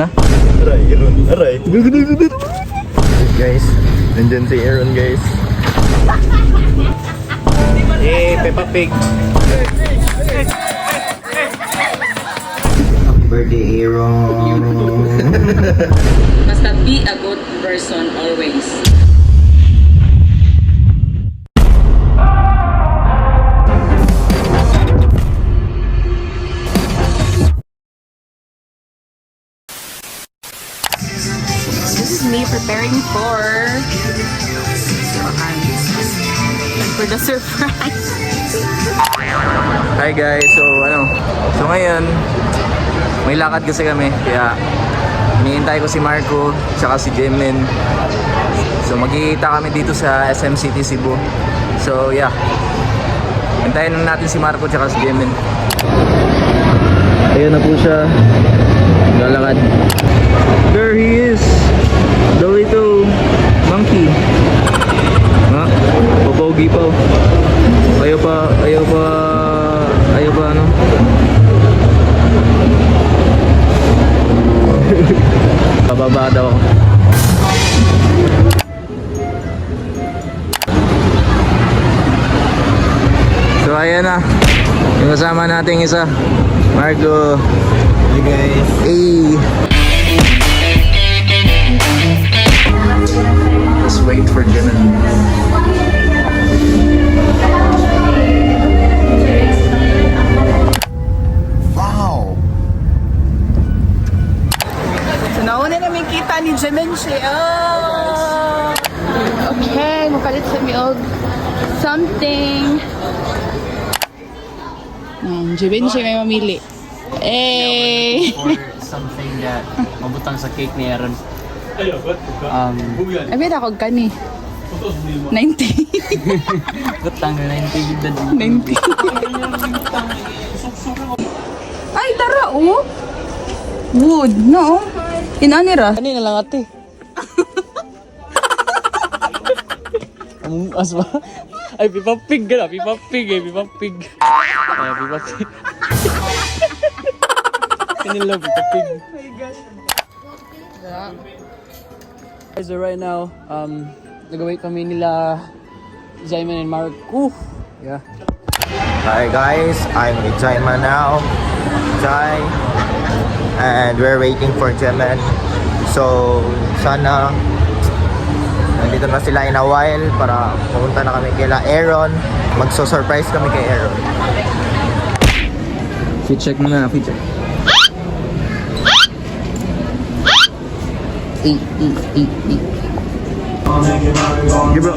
Aray, Aaron, aray. Guys, nandyan si Aaron, guys. Peppa Pig. Happy birthday, Aaron. Basta be a good person always. This is me preparing for the surprise. Hi guys, so ngayon may lakad kasi kami kaya hinihintay ko si Marco tsaka si Jemin. So magkikita kami dito sa SM City Cebu. So yeah, hintayin lang natin si Marco tsaka si Jemin. Ayan na po siya, lalakad. There he is, the little monkey. Ha? Popogi pa. Ayaw pa ano. Bababa daw ako. So ayan na, yung kasama nating isa, Marco. Hey guys. Hey. Let's wait for Jimin. Wow. So nauna namin kita ni Jimin siya. Oh! Okay, mapalit sa mi og something. Jimin siya may mamili. Eh. For something that mabutang sa cake ni Aaron. Abi na kog kani. 90. Butang na 90 gid 90. Ay, tara, oh. Wood, no? Inanira. Kanina lang ate. Among as ba? Ay, Pipa Pig ka na. Pipa Pig eh. Pipa Pig. Ay, Pipa Pig. Kanila Pipa Pig. Guys, so right now, nag-wait kami nila Jaiman and Marco. Yeah. Hi guys, I'm with Jaiman now. Jai. And we're waiting for Jemen. So, sana nandito na sila in a while para pumunta na kami kila Aaron. Magso-surprise kami kay Aaron. Fit check muna, fit check. Okay bro,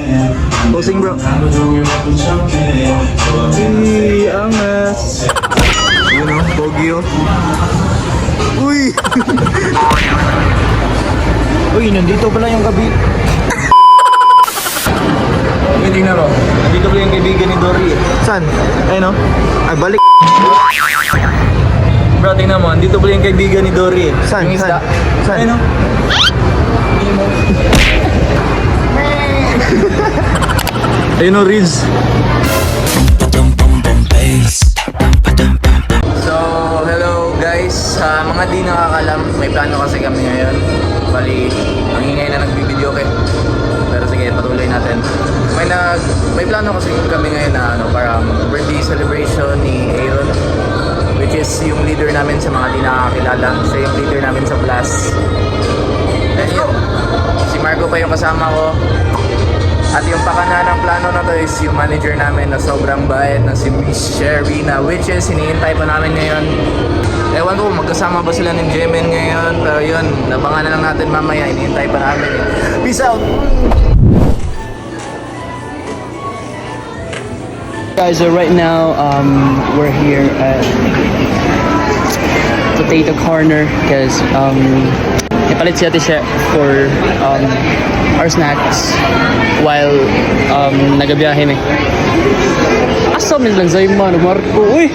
posing bro. Uy, angas. Yun o, pogi o. Uy! Uy, nandito pala yung gabi. Hindi na bro, nandito pala yung kaibigan ni Dory eh. Saan? Ayun o. Ay, balik. Bro, tingnan mo, dito pala yung kaibigan ni Dory. Saan? Yung isda. Saan? Ayun o. Ayun o, Riz. So, hello guys. Sa mga di nakakalam, may plano kasi kami ngayon. Bali, ang ingay na nagbibideo kay. Pero sige, patuloy natin. May plano kasi kami ngayon na parang birthday celebration ni Aaron, which is yung leader namin sa mga di nakakilala. Siya yung leader namin sa class. Let's go! Si Marco pa yung kasama ko. At yung pakana ng plano na to is yung manager namin na sobrang bait na si Miss Sherina, which is hinihintay pa namin ngayon. Ewan ko magkasama ba sila ng Jemin ngayon, pero yun, nabangan na lang natin mamaya, hinihintay pa namin. Peace out! Guys, so right now, we're here at Potato Corner because ipalit si Ate She for our snacks while nagabiyahe mi. Asa min lang sa man, Marco. Uy!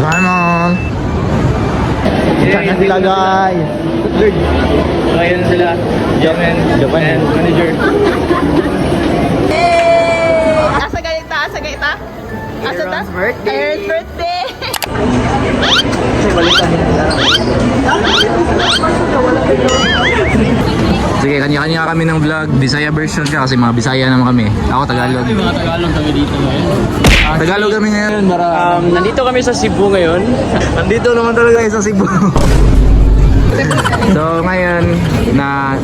Simon! Diyan na sila guys! Ayan sila, Japan and manager. Asa gaita? Asa ta? Aaron's birthday. Sige, kanya-kanya kami ng vlog. Bisaya version ka kasi mga Bisaya naman kami. Ako Tagalog. May mga Tagalog kami dito ngayon. Tagalog kami ngayon. Nandito kami sa Cebu ngayon. Nandito naman talaga sa Cebu. So ngayon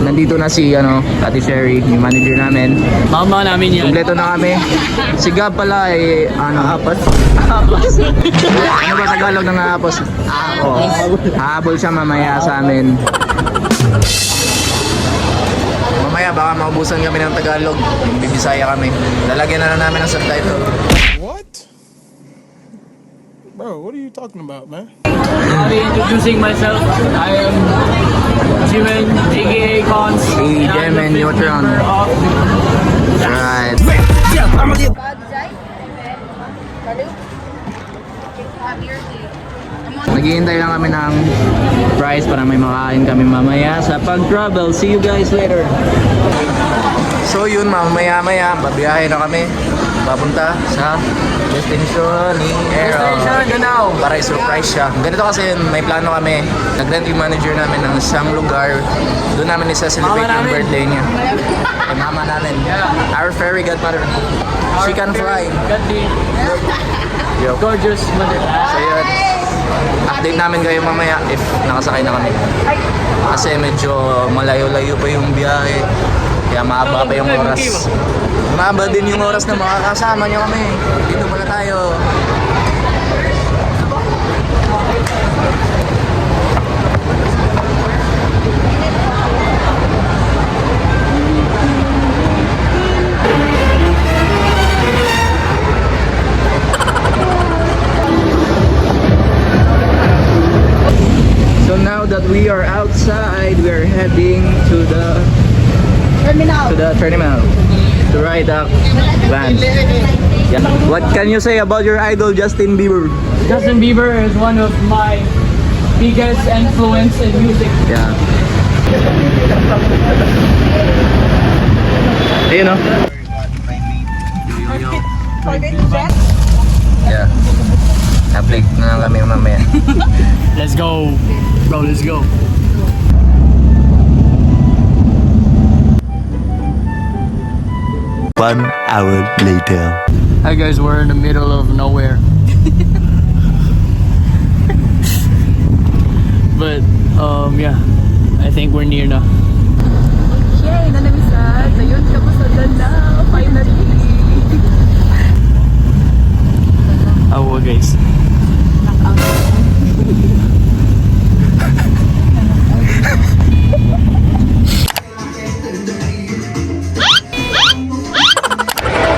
nandito na si Ate Sherry, yung manager namin. Mama namin yan. Kompleto na kami. Si Gab pala ay hapos. Ano ba Tagalog ng hapos? Habol siya mamaya sa amin. Mamaya baka maubusan kami ng Tagalog. Bibisaya kami. Lalagyan na lang namin ng subtitle. What? Bro, what are you talking about, man? I'll be introducing myself. I am Jimen, aka Cons. Si Jemen Neutron. Right. Naghihintay lang kami ng prize para may makain kami mamaya sa pag-travel. See you guys later. So yun, mamaya-maya, babiyahe na kami. Papunta sa destination ni Aaron. Para i-surprise siya. Ganito kasi may plano kami. Nag-rent yung manager namin ng isang lugar. Doon namin isa-celebrate yung birthday niya. Kay mama namin. Our fairy godmother. She can fly. Yo. Gorgeous mother. So yun. Update namin kayo mamaya if nakasakay na kami. Kasi medyo malayo-layo pa yung biyahe. Kaya mahaba pa yung oras. Mahaba din yung oras na makakasama nyo kami. Dito muna tayo. So now that we are outside, we are heading to the terminal to ride up Vans. Yeah. What can you say about your idol Justin Bieber? Justin Bieber is one of my biggest influence in music. Yeah. Ayun o. Yeah. Update na lang kami mamaya. Let's go. Bro, let's go. One hour later. Hi guys, we're in the middle of nowhere. But yeah, I think we're near na. Yay! Nanamisan! Ayun, kamusta na! Finally! Awa guys.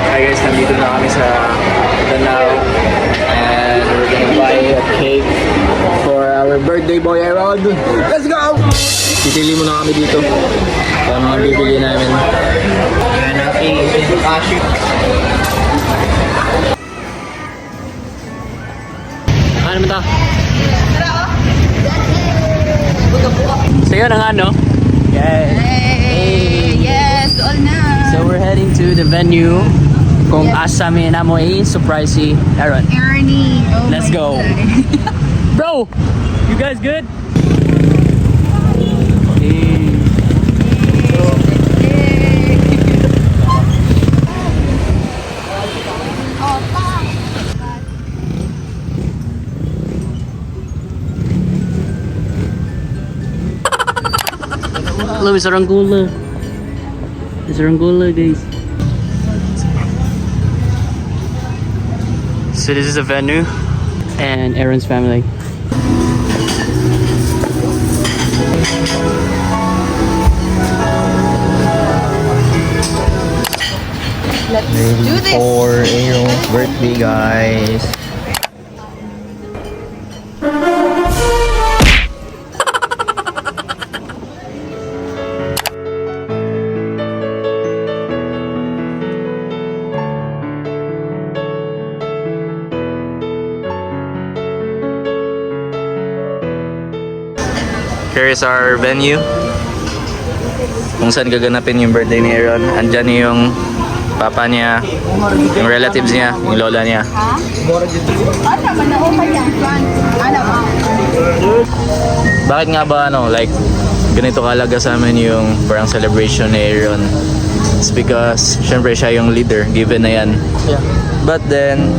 Hi guys, nandito na kami sa Danao and we're gonna buy a cake for our birthday boy Aaron. Let's go! Titili muna kami dito. Kaya mga bibili namin. Ayan ang cake. Ano naman ta? So yun ang ano? Hey! Yes! All na! So we're heading to the venue kung asa mi na mo surprise si Aaron. Ernie! Oh Let's my go. God. Bro, you guys good? Hello, Mr. Angola. Mr. Angola, guys. So this is a venue and Aaron's family. Let's do this! For Aaron's birthday, guys. Here is our venue. Kung saan gaganapin yung birthday ni Aaron. Andyan yung papa niya, yung relatives niya, yung lola niya. Ano man ako kaya? Ano ba? Bakit nga ba like ganito kalaga sa amin yung parang celebration ni Aaron? It's because syempre siya yung leader, given na yan. Yeah. But then,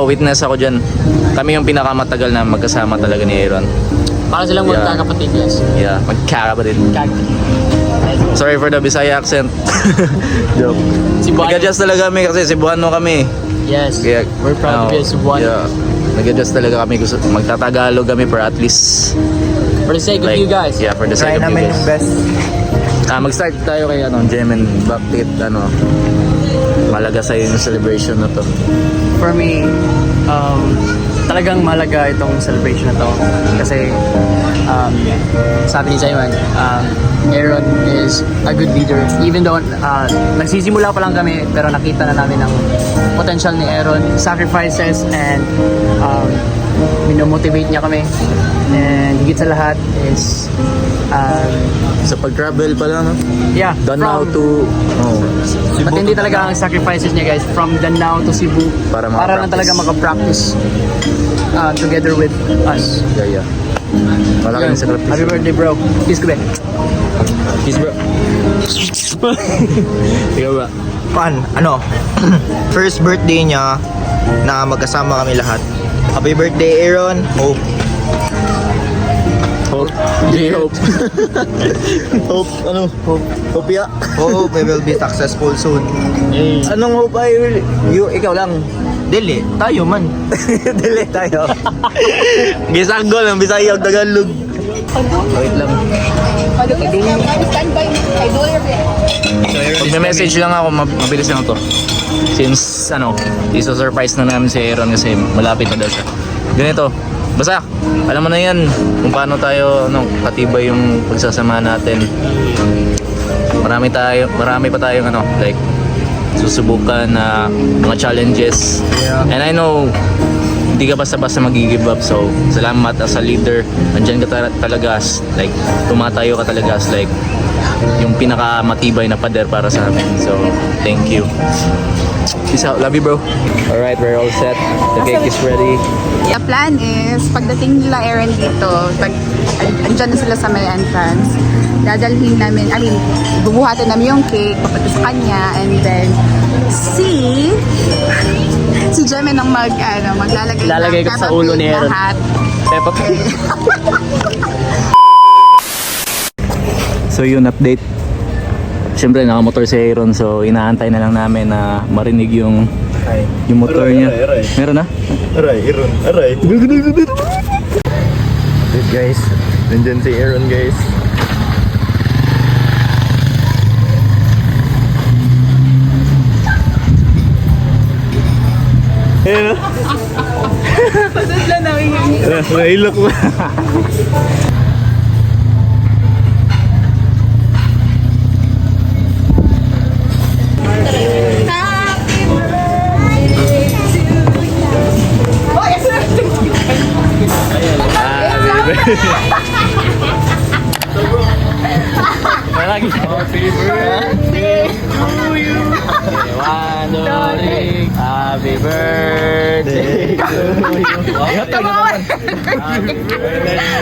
witness ako dyan. Kami yung pinakamatagal na magkasama talaga ni Aaron. Para silang Yeah. magkakapatid, yes. Yeah, magkakapatid. Sorry for the Bisaya accent. Joke. Cebuano. Nag-adjust talaga kami kasi Cebuano kami. Yes. Kaya, We're proud to be a Cebuano. Yeah. Nag-adjust talaga kami. Magtatagalog kami for at least For the sake of you guys. Yeah, for the Try sake of you namin guys. yung best. Mag-start tayo kay Jemen. Bakit malaga sa yung celebration na to? For me, talagang malaga itong celebration na to. Kasi, sabi ni Simon, Aaron is a good leader. Even though nagsisimula pa lang kami, pero nakita na namin ang potential ni Aaron, sacrifices, and minomotivate niya kami. And higit sa lahat is, Sa pag-travel pa lang, no? yeah, Danao to... But hindi talaga ang sacrifices niya, guys, from Danao to Cebu Para lang talaga makapractice together with us. Yeah. Malaking sakripisyo. Happy birthday, bro. Kiss ko ba? Kiss, bro. Ikaw ba? First birthday niya na magkasama kami lahat. Happy birthday, Aaron. Hope. Hope. J-Hope. Hope. Hope ya. Hope we will be successful soon. Anong hope ay ikaw lang? Dili, tayo man. Dili tayo. Gisagol ang Bisaya ug Tagalog. Wait lang. Standby. I do it. Mag-message lang ako, mabilis lang to. Since iso-surprise na namin si Aaron kasi malapit na daw siya. Ganito, basta alam mo na yan kung paano tayo katibay yung pagsasama natin. Marami pa tayong like susubukan na mga challenges. And I know hindi ka basta-basta mag-give up. So, salamat as a leader. Nandiyan ka talaga like tumatayo ka talaga like yung pinakamatibay na pader para sa amin. So, thank you. Peace out. Love you, bro. Alright, we're all set. The cake is ready. The plan is, pagdating nila Aaron dito, andyan na sila sa may entrance, dadalhin namin, bubuhatin namin yung cake, papunta sa kanya, and then, si Jemen ang maglalagay Lalagay ng ko sa ulo ni Aaron. lahat. Peppa Pig. So yun, update. Siyempre nakamotor si Aaron, so inaantay na lang namin na marinig yung motor niya. Meron na? Aray. Good guys, nandyan si Aaron guys. Ayun na. Padudla na yung Nailok mo. Happy birthday to you. One, two, three. Happy birthday to you.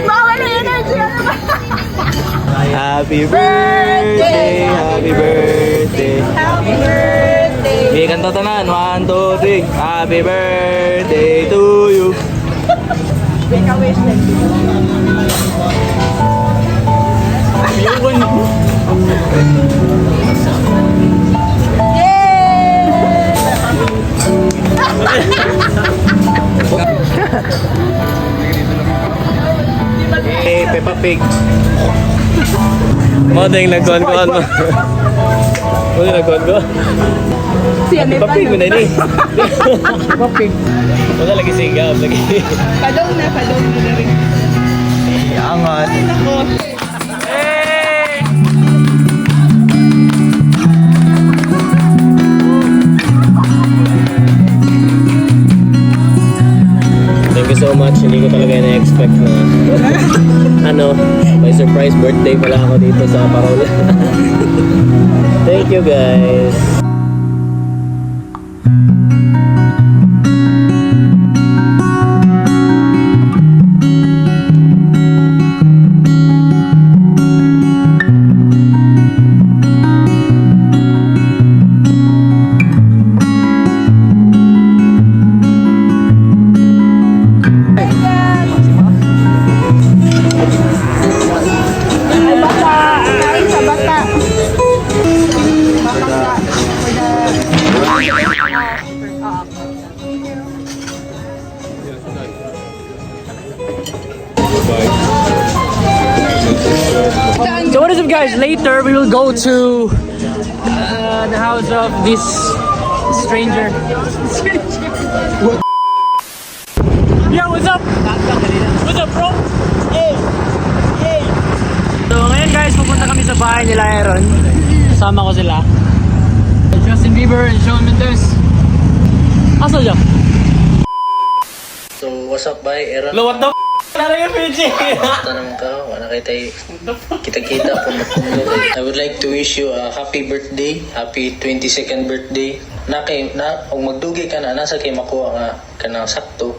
Bawal na energy! Happy birthday, happy birthday. Happy birthday! May kanta tanan. One, two, three. Happy birthday to you. Make a wish like Hey, Peppa Pig. Mo ding nagkuhan mo. Mo ding nagkuhan ko. Peppa Pig mo na ni. Peppa Pig. Wala lagi singap lagi. Padong na rin. Angat. Thank you so much. Hindi ko talaga na-expect na may surprise birthday pala ako dito sa Parola. Thank you guys. exclusive, guys. Later, we will go to the house of this stranger. Yo, what's up? What's up, bro? Hey! Hey! So, ngayon, guys, pupunta kami sa bahay nila, Aaron. Kasama ko sila. Justin Bieber and Shawn Mendes. Asa dyan? So, what's up, bye, Aaron? Lo, what the f***? Talaga, PJ! Tanong ka, wala kayo tayo kita-kita po I would like to wish you a happy birthday, happy 22nd birthday. Kung magdugay ka na, nasa kay makuha nga ka ng sakto.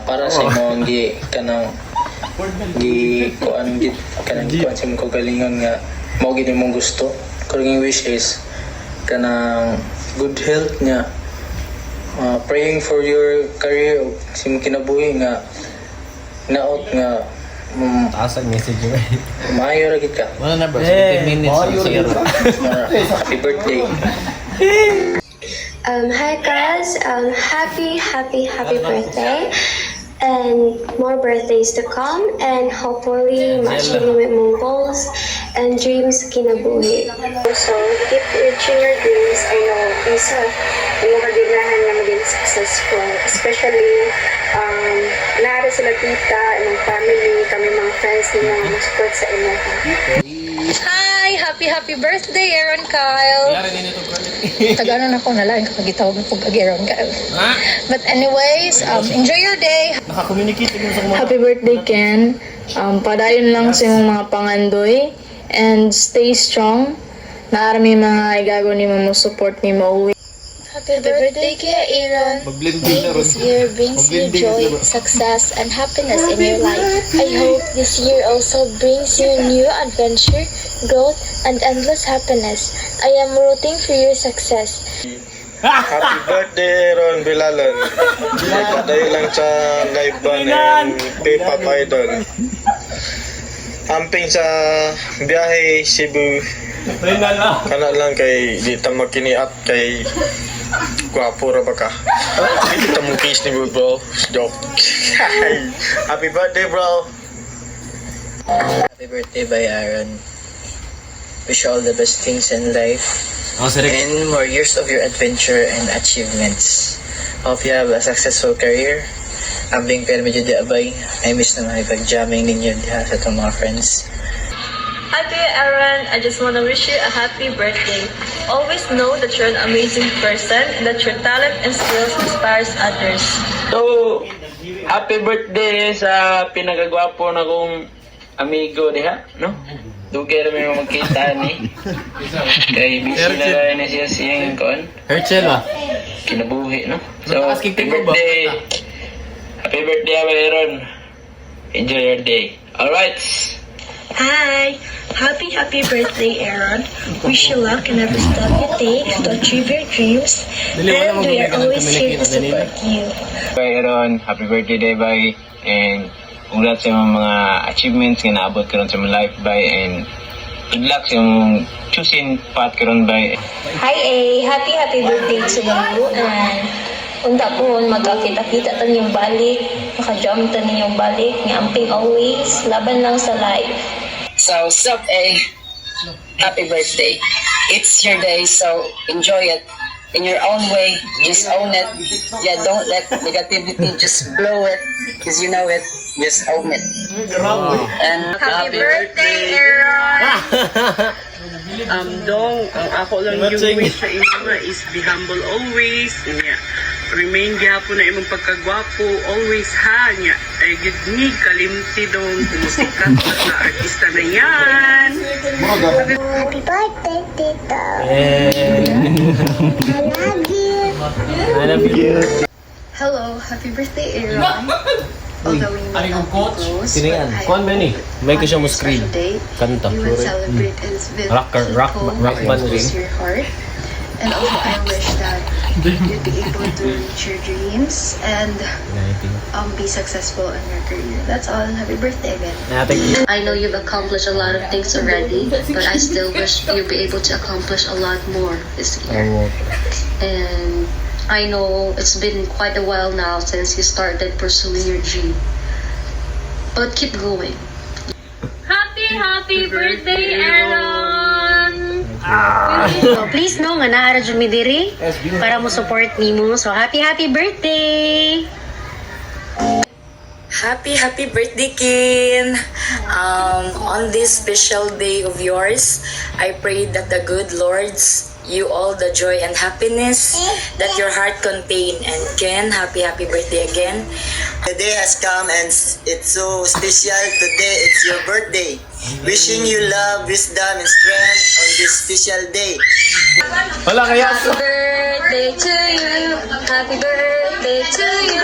Para sa imong kuan sa imong kagalingon nga mao gid imong gusto. Kung wish is kanang good health nga. Praying for your career o sa imong kinabuhi nga naot nga Asag message mo. maayo ra gid ka. Wala na, bro. 15 minutes. Happy birthday. Hi guys, happy birthday and more birthdays to come and hopefully ma-achieve mo mong goals and dreams kinabuhi. So keep reaching your dreams. I know isa yung makaganahan na maging successful, especially naara sila tita, imong family, kami mga friends nila nga support sa inyo. Hi! Happy birthday, Aaron Kyle! Taganan ako na lang kakagitawag ng pag Aaron Kyle. But anyways, enjoy your day! Happy birthday, Ken. Padayon lang sa iyong mga pangandoy. And stay strong. Naarami mga igago ni mo support ni mo. Happy birthday, Kuya Aaron. May this year brings you joy, success, and happiness in your life. I hope this year also brings you new adventure, growth, and endless happiness. I am rooting for your success. Happy birthday, Ron Bilalan. Nagpadayo lang sa live ban and P-Pop Idol. Amping sa biyahe Cebu. Kana lang kay di ta makiniat kay gwapo ra ba ka? Di ta mo kiss ni bro. Joke. Happy birthday, bro. Happy birthday, bye, Aaron. Wish you all the best things in life. And more years of your adventure and achievements. Hope you have a successful career. Ambing pero medyo di abay. I miss na makipag-jamming ninyo diha sa itong mga friends. Hi Kuya Aaron, I just want to wish you a happy birthday. Always know that you're an amazing person and that your talent and skills inspires others. So, happy birthday sa pinagagwapo na kong amigo diha, no? Dugay rin may magkita ni. Kay busy na rin na siya siyang kon. Herchel, ah. Kinabuhi, no? So, happy birthday. Happy birthday, Aaron. Enjoy your day. Alright. Hi! Happy birthday, Aaron. Wish you luck in every step you take to achieve your dreams. And we are always here to support you. Bye, Aaron. Happy birthday, day, bye. And congrats sa mga achievements nga naabot karon sa mong life, bye. And good luck sa mong choosing path karon, bye. Hi A, happy birthday to you and unta po magkakita-kita tan yung balik, maka-jump tan yung balik, nga amping always, laban lang sa life. So, sup, A? Happy birthday. It's your day, so enjoy it in your own way. Just own it. Yeah, don't let negativity just blow it, because you know it. Just own it. And Happy birthday, Aaron! Dong, ang ako lang yung wish sa inyo is be humble always. Nya, remain gyapon na imong pagkagwapo always ha. Nya, ay gud ni kalimti dong kumusikat sa artista na yan. Happy birthday, Tito! I love you. Hello, happy birthday, Aaron. Although we may not be close, Sino yan? but I Kuan ba ni? May ko siya mo on this screen. special day, Kanta. you would celebrate and with Rock band rin. your heart. And also, I wish that you'd be able to reach your dreams and be successful in your career. That's all. Happy birthday again. I know you've accomplished a lot of things already, but I still wish you'd be able to accomplish a lot more this year. And I know it's been quite a while now since you started pursuing your dream. But keep going. Happy Happy birthday, Aaron! So please no nga naara jud mi diri para mo support nimo. So happy birthday. Happy birthday, Kin! On this special day of yours, I pray that the good Lord's you all the joy and happiness that your heart contain. And Ken, happy birthday again. The day has come and it's so special today. It's your birthday. Wishing you love, wisdom, and strength on this special day. Wala kaya. Happy birthday to you. Happy birthday to you.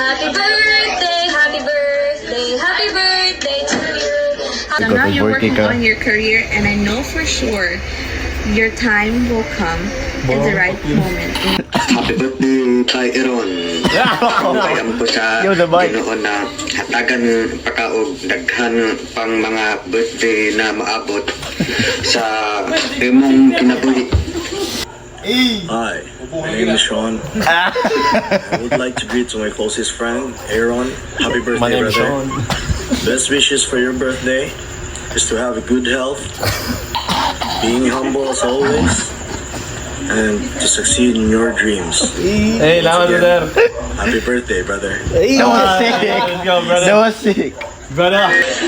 Happy birthday. Happy birthday. Happy birthday to you. So now you're working on your career, and I know for sure your time will come in the right moment. Happy birthday kay Aaron. Kayam po sa Ginoon na hatagan pakaog daghan pang mga birthday na maabot sa imong kinabuhi. Hi, my name is Sean. I would like to greet to my closest friend, Aaron. Happy birthday, brother. Best wishes for your birthday is to have a good health, being humble as always, and to succeed in your dreams. Hey, lawan mo, sir. Happy birthday, brother. That was sick. That was sick. Brother.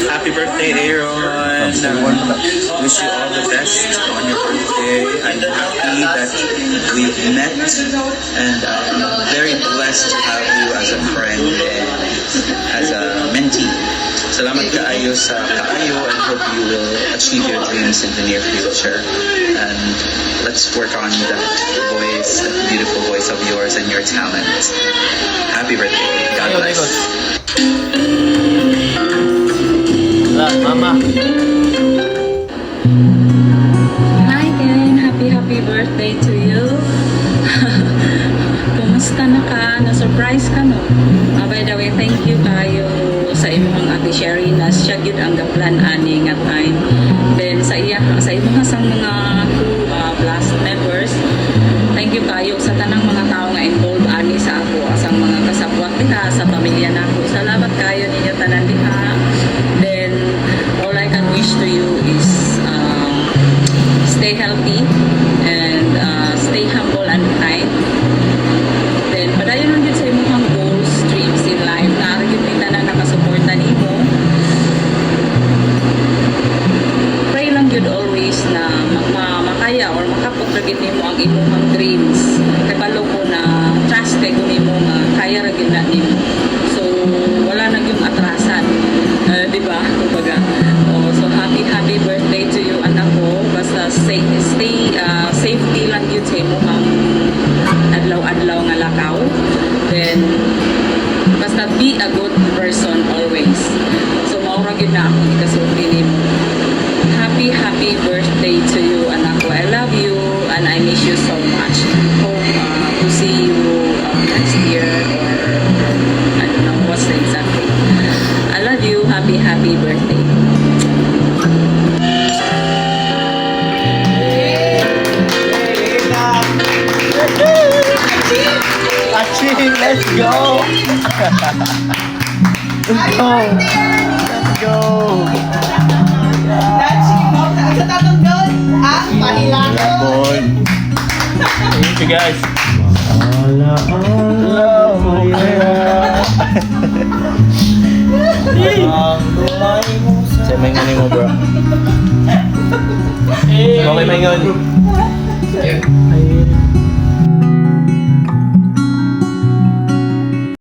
Happy birthday, Aaron. Wish you all the best on your birthday. I'm happy that we've met, and I'm very blessed to have you as a friend and as a mentee. Salamat kaayo sa kaayo, and hope you will achieve your dreams in the near future. And let's work on that voice, that beautiful voice of yours and your talent. Happy birthday. God bless. Mama. Hi Ken, happy birthday to you. Kumusta na ka? Na-surprise ka no? By the way, thank you kayo sa imong ate Sherry na siya gyud ang gaplan ani nga time. Then sa imong sang mga crew plus members, thank you kayo sa tanang mga tao nga involved ani sa ako asang mga kasabwat diha sa pamilya nako. Salamat kayo ninyo tanan diha. Then all I can wish to you is stay healthy and stay humble and kind. Then padayon lang din sa imong goals, dreams in life na gyud kita na nakasuporta nimo. Pray lang gyud always na makaya or makapagdagit nimo ang imong dreams. Kabalo ko na trust kay nimo nga kaya ra gyud na nimo. So wala na gyud atrasan. Di ba? Kumbaga. So happy birthday to you anak ko. Basta stay safety lang yun sa imo ang adlaw-adlaw nga lakaw. Then basta be a good person always. So maura gyud na ako ikasulti nimo. Happy birthday to you anak ko. I love you and I miss you so much. Hope to see you next year or I don't know what's the exact date. I love you. Happy birthday. Aching, let's go! Let's go! Let's go! Thank you guys. Say maingon mo bro. Okay maingon.